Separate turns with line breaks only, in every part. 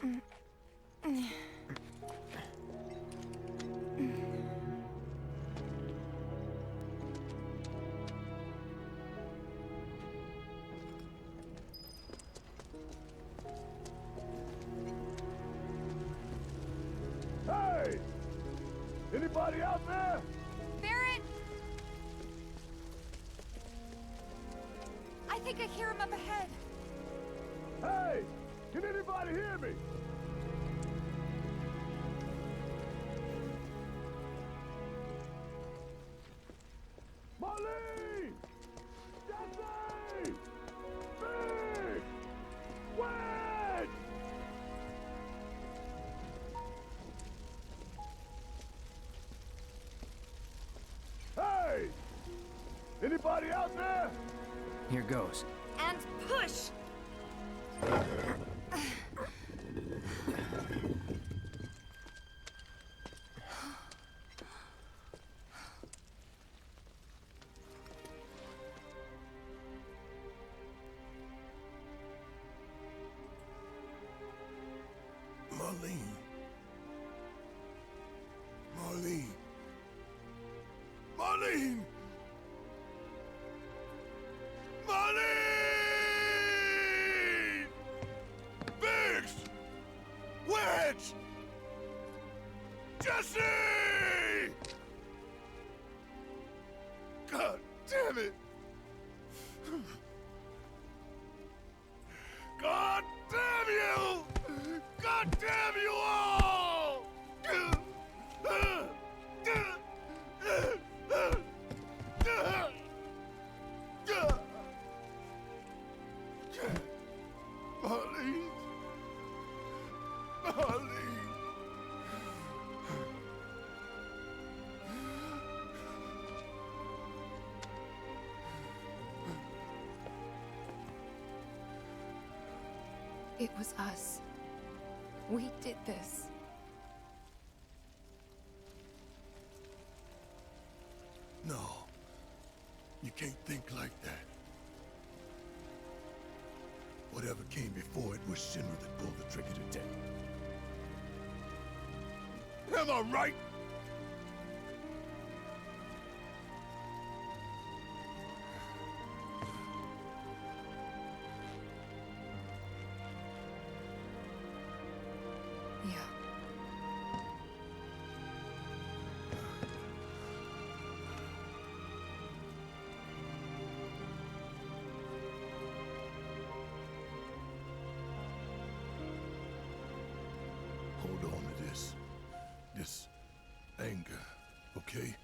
Hey! Anybody out there?
Barrett! I think I hear him up ahead.
Hey! Can anybody hear me? Marlene! Jesse! Big! Wedge! Hey! Anybody out there?
Here goes.
And push!
Marlene. Marlene. Marlene! Marlene! Biggs! Wedge! Jesse! God damn it! God damn you! God damn you all! Marlene. Marlene.
It was us. We did this.
No. You can't think like that. Whatever came before it was Shinra that pulled the trigger today. Am I right?
Yeah.
Hold on to this anger, okay?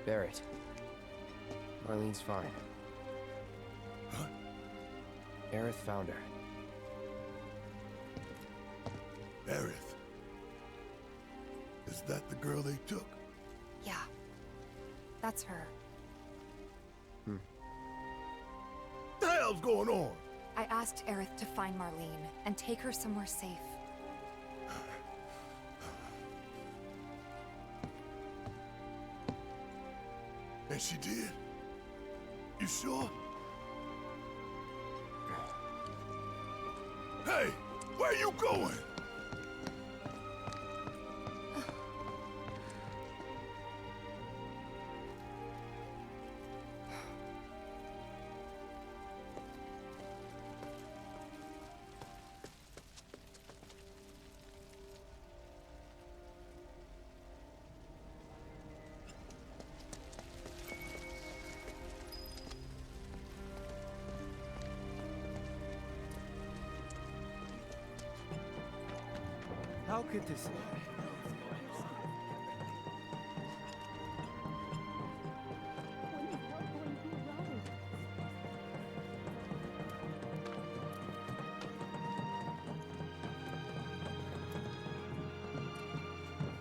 Barrett. Marlene's fine.
Huh?
Aerith found her.
Aerith. Is that the girl they took?
Yeah. That's her.
What the hell's going on?
I asked Aerith to find Marlene and take her somewhere safe.
And she did? You sure? Hey, where you going?
How could this...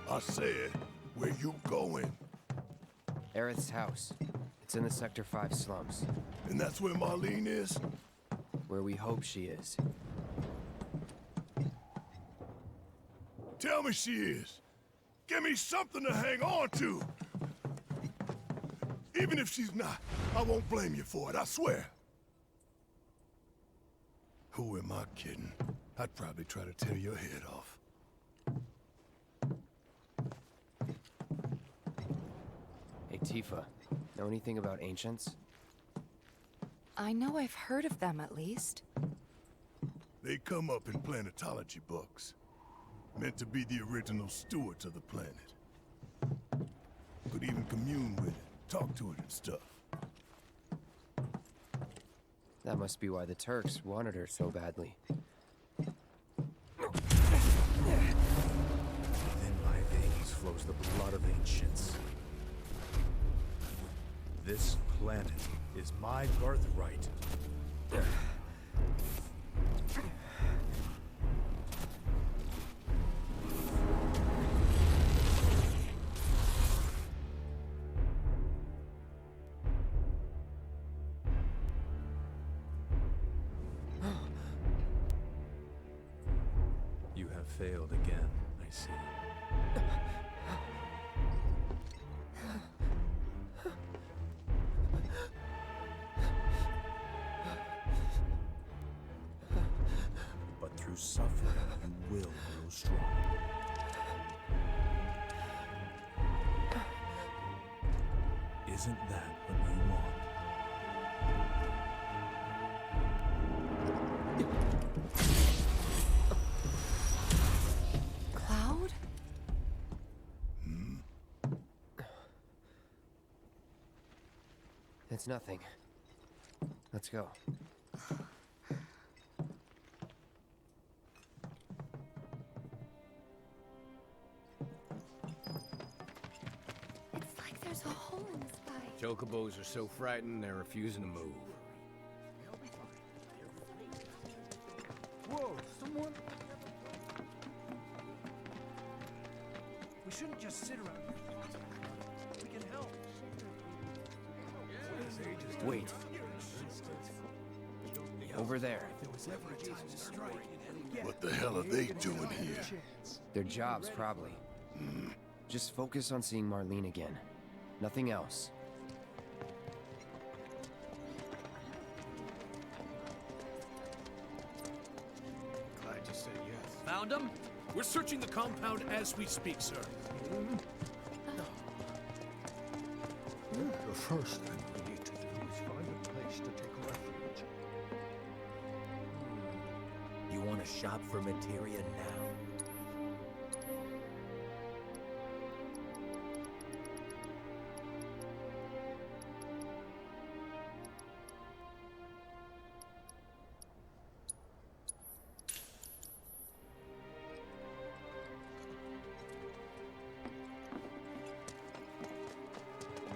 I said, where you going?
Aerith's house. It's in the Sector 5 slums.
And that's where Marlene is?
Where we hope she is.
Tell me she is. Give me something to hang on to. Even if she's not, I won't blame you for it, I swear. Who am I kidding? I'd probably try to tear your head off.
Hey, Tifa. Know anything about ancients?
I know I've heard of them at least.
They come up in planetology books. Meant to be the original stewards of the planet. Could even commune with it, talk to it and stuff.
That must be why the Turks wanted her so badly.
Within my veins flows the blood of ancients. This planet is my birthright. You have failed again, I see. But through suffering, you will grow strong. Isn't that what you want?
Cloud?
It's nothing. Let's go.
It's like there's a hole in the sky.
Chocobos are so frightened they're refusing to move.
Whoa, someone... We shouldn't just sit around here. We can help.
Wait. Over there.
What the hell are they doing here?
Their jobs, probably. Just focus on seeing Marlene again. Nothing else.
Glad you said yes.
Found him? We're searching the compound as we speak, sir.
The first thing we need to do is find a place to take refuge.
You want to shop for materia now?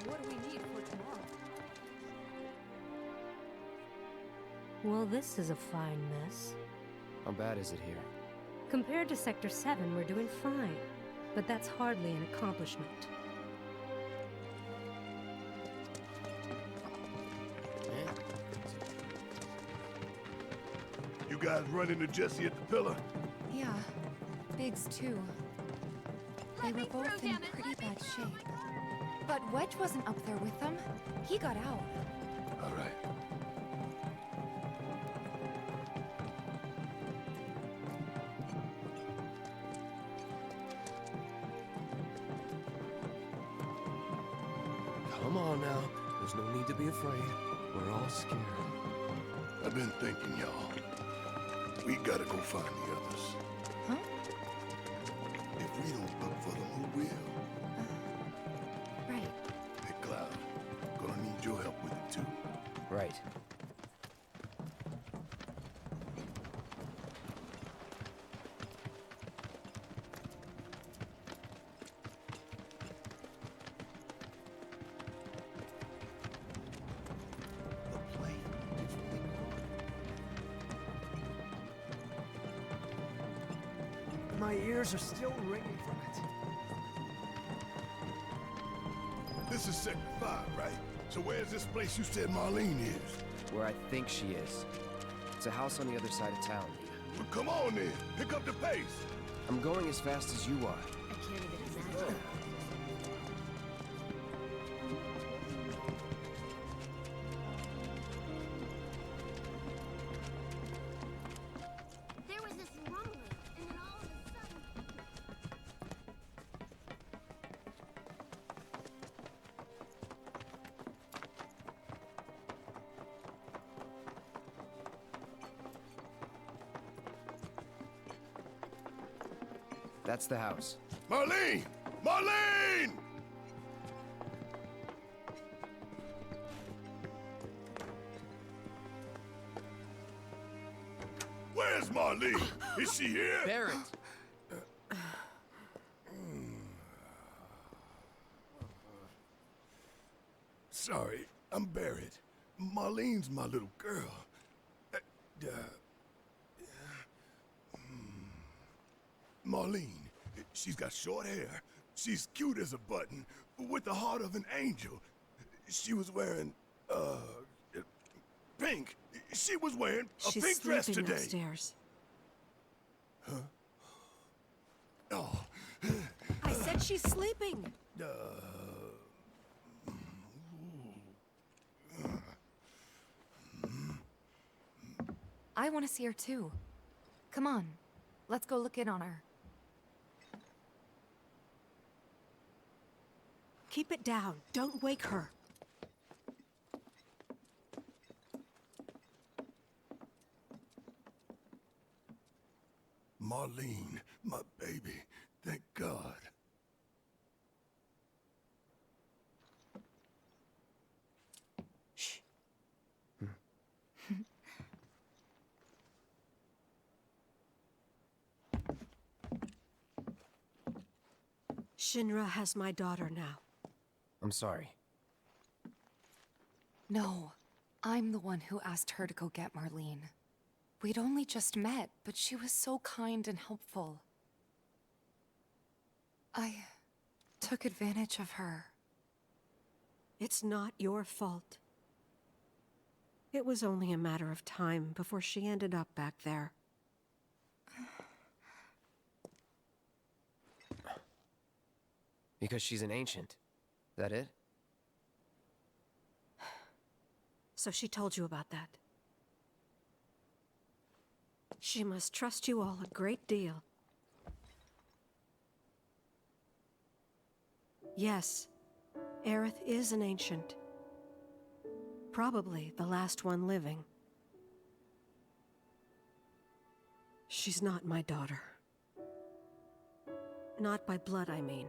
What do we need for tomorrow?
Well, this is a fine mess.
How bad is it here?
Compared to Sector 7, we're doing fine. But that's hardly an accomplishment.
You guys run into Jesse at the pillar?
Yeah, Biggs too. They were both in pretty bad shape. But Wedge wasn't up there with them. He got out.
All right.
Come on now. There's no need to be afraid. We're all scared.
I've been thinking, y'all. We gotta go find the others.
Huh?
If we don't look for them, who will?
Right.
Hey, Cloud. Gonna need your help with it, too.
Right.
The plane is really gone.
My ears are still ringing from it.
This is Sector 5, right? So where's this place you said Marlene is?
Where I think she is. It's a house on the other side of town.
Well, come on then. Pick up the pace.
I'm going as fast as you are.
I can't even imagine.
There was this rumbling, and then all of a sudden...
That's the house.
Marlene! Marlene! Where's Marlene? Is she here?
Barrett!
Sorry, I'm Barrett. Marlene's my little girl. Marlene, she's got short hair. She's cute as a button, with the heart of an angel. She was wearing, pink. She was wearing a
She's
pink dress
sleeping
today.
upstairs.
Oh,
I said she's sleeping.
I want to see her too. Come on, let's go look in on her.
Keep it down. Don't wake her.
Marlene, my baby. Thank God.
Shh. Shinra has my daughter now.
I'm sorry.
No, I'm the one who asked her to go get Marlene. We'd only just met, but she was so kind and helpful. I took advantage of her.
It's not your fault. It was only a matter of time before she ended up back there.
Because she's an ancient. That it?
So she told you about that. She must trust you all a great deal. Yes, Aerith is an ancient. Probably the last one living. She's not my daughter. Not by blood, I mean.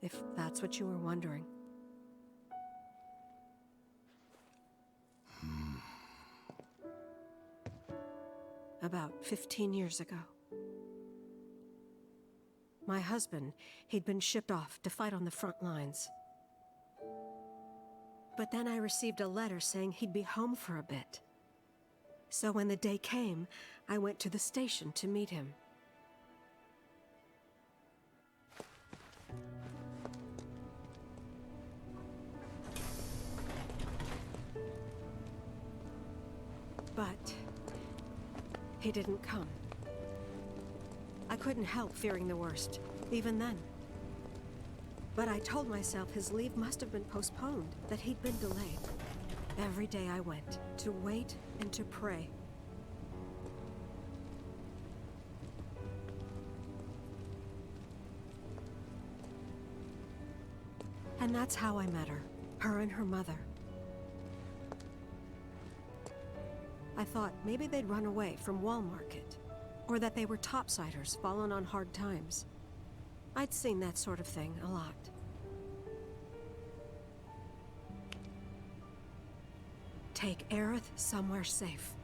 If that's what you were wondering. About 15 years ago. My husband, he'd been shipped off to fight on the front lines. But then I received a letter saying he'd be home for a bit. So when the day came, I went to the station to meet him. But he didn't come. I couldn't help fearing the worst, even then. But I told myself his leave must have been postponed, that he'd been delayed. Every day I went, to wait and to pray. And that's how I met her, her and her mother. I thought maybe they'd run away from Wall Market, or that they were topsiders fallen on hard times. I'd seen that sort of thing a lot. Take Aerith somewhere safe.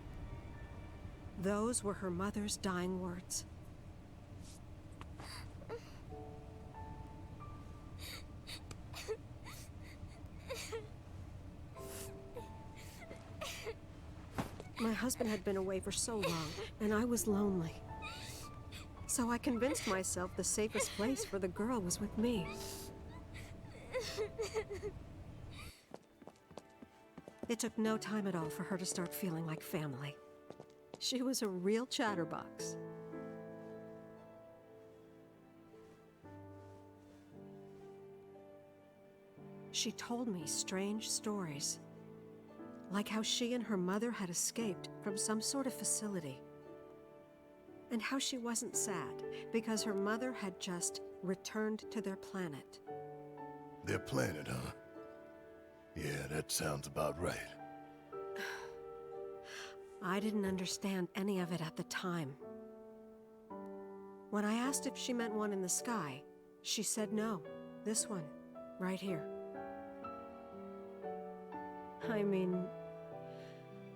Those were her mother's dying words. My husband had been away for so long, and I was lonely. So I convinced myself the safest place for the girl was with me. It took no time at all for her to start feeling like family. She was a real chatterbox. She told me strange stories, like how she and her mother had escaped from some sort of facility, and how she wasn't sad because her mother had just returned to their planet.
Their planet, huh? Yeah, that sounds about right.
I didn't understand any of it at the time. When I asked if she meant one in the sky, she said no, this one, right here. I mean,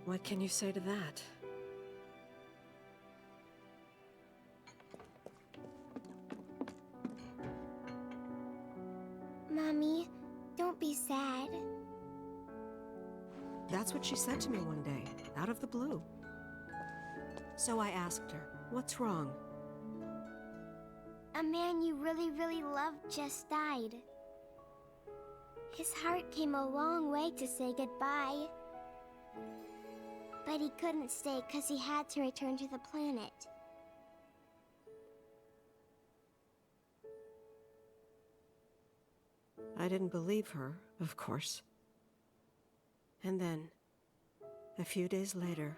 what can you say to that?
Mommy, don't be sad.
That's what she said to me one day, out of the blue. So I asked her, what's wrong?
A man you really, really loved just died. His heart came a long way to say goodbye. But he couldn't stay because he had to return to the planet.
I didn't believe her, of course. And then, a few days later,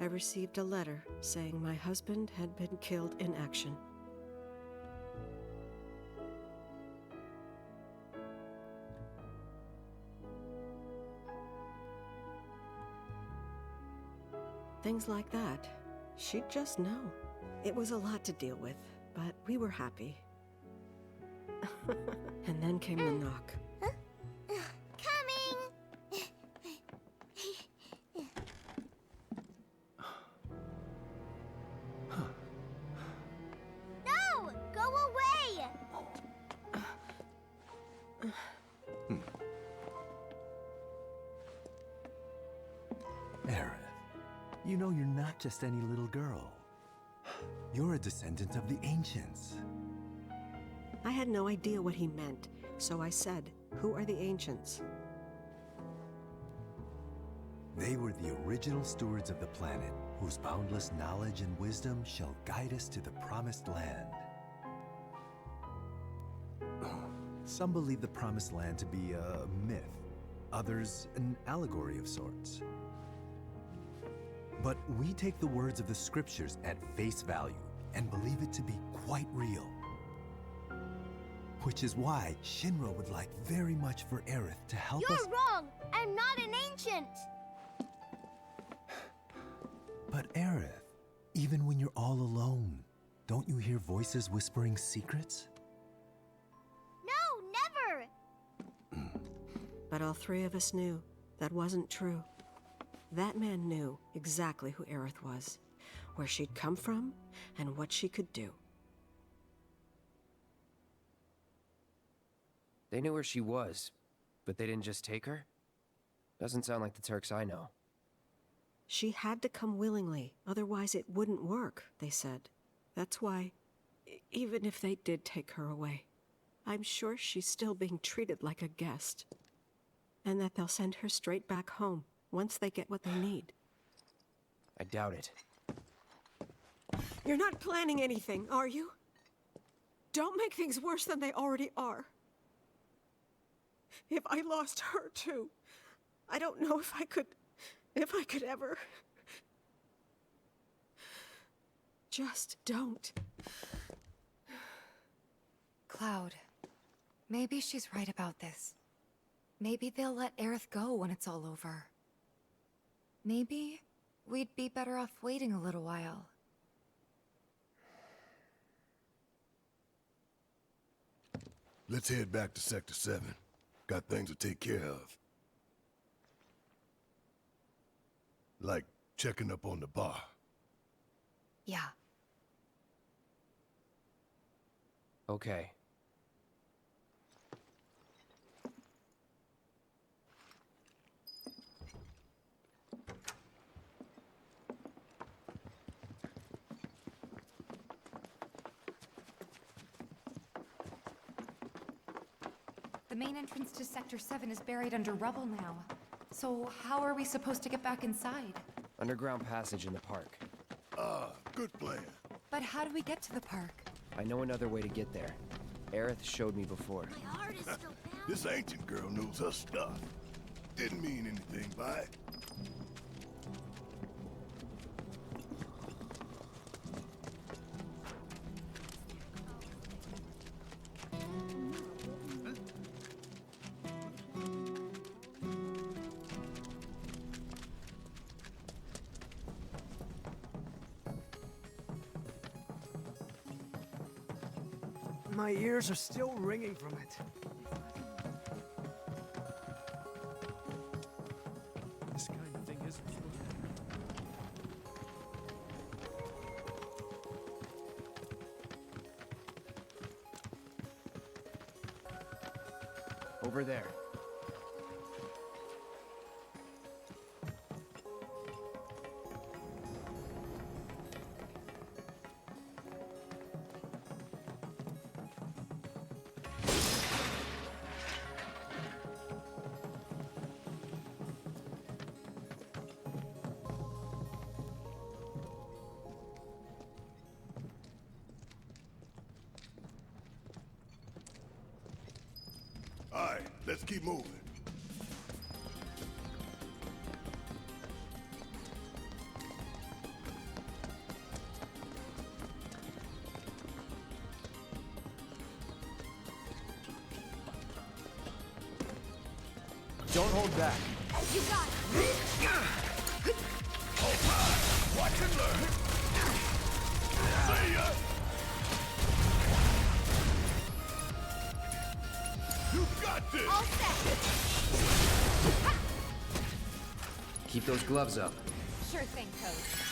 I received a letter saying my husband had been killed in action. Things like that. She'd just know. It was a lot to deal with, but we were happy. And then came the knock.
Coming! No! Go away!
Aerith, you know you're not just any little girl. You're a descendant of the ancients.
I had no idea what he meant, so I said, "Who are the ancients?"
They were the original stewards of the planet, whose boundless knowledge and wisdom shall guide us to the promised land. Some believe the promised land to be a myth, others an allegory of sorts. But we take the words of the scriptures at face value and believe it to be quite real. Which is why Shinra would like very much for Aerith to help us—
You're wrong! I'm not an ancient!
But Aerith, even when you're all alone, don't you hear voices whispering secrets?
No, never!
But all three of us knew that wasn't true. That man knew exactly who Aerith was, where she'd come from, and what she could do.
They knew where she was, but they didn't just take her? Doesn't sound like the Turks I know.
She had to come willingly, otherwise it wouldn't work, they said. That's why, even if they did take her away, I'm sure she's still being treated like a guest. And that they'll send her straight back home, once they get what they need.
I doubt it.
You're not planning anything, are you? Don't make things worse than they already are. If I lost her too, I don't know if I could ever. Just don't.
Cloud, maybe she's right about this. Maybe they'll let Aerith go when it's all over. Maybe we'd be better off waiting a little while.
Let's head back to Sector 7. Got things to take care of. Like checking up on the bar.
Yeah.
Okay.
The main entrance to Sector 7 is buried under rubble now. So how are we supposed to get back inside?
Underground passage in the park.
Good plan.
But how do we get to the park?
I know another way to get there. Aerith showed me before.
My heart is still pounding.
This ancient girl knows her stuff. Didn't mean anything by it.
My ears are still ringing from it. This kind of thing isn't supposed to happen.
Over there.
All right, let's keep moving.
Don't hold back.
You got it!
All right, watch and learn. See ya! You got this!
All set!
Keep those gloves up.
Sure thing, Coach.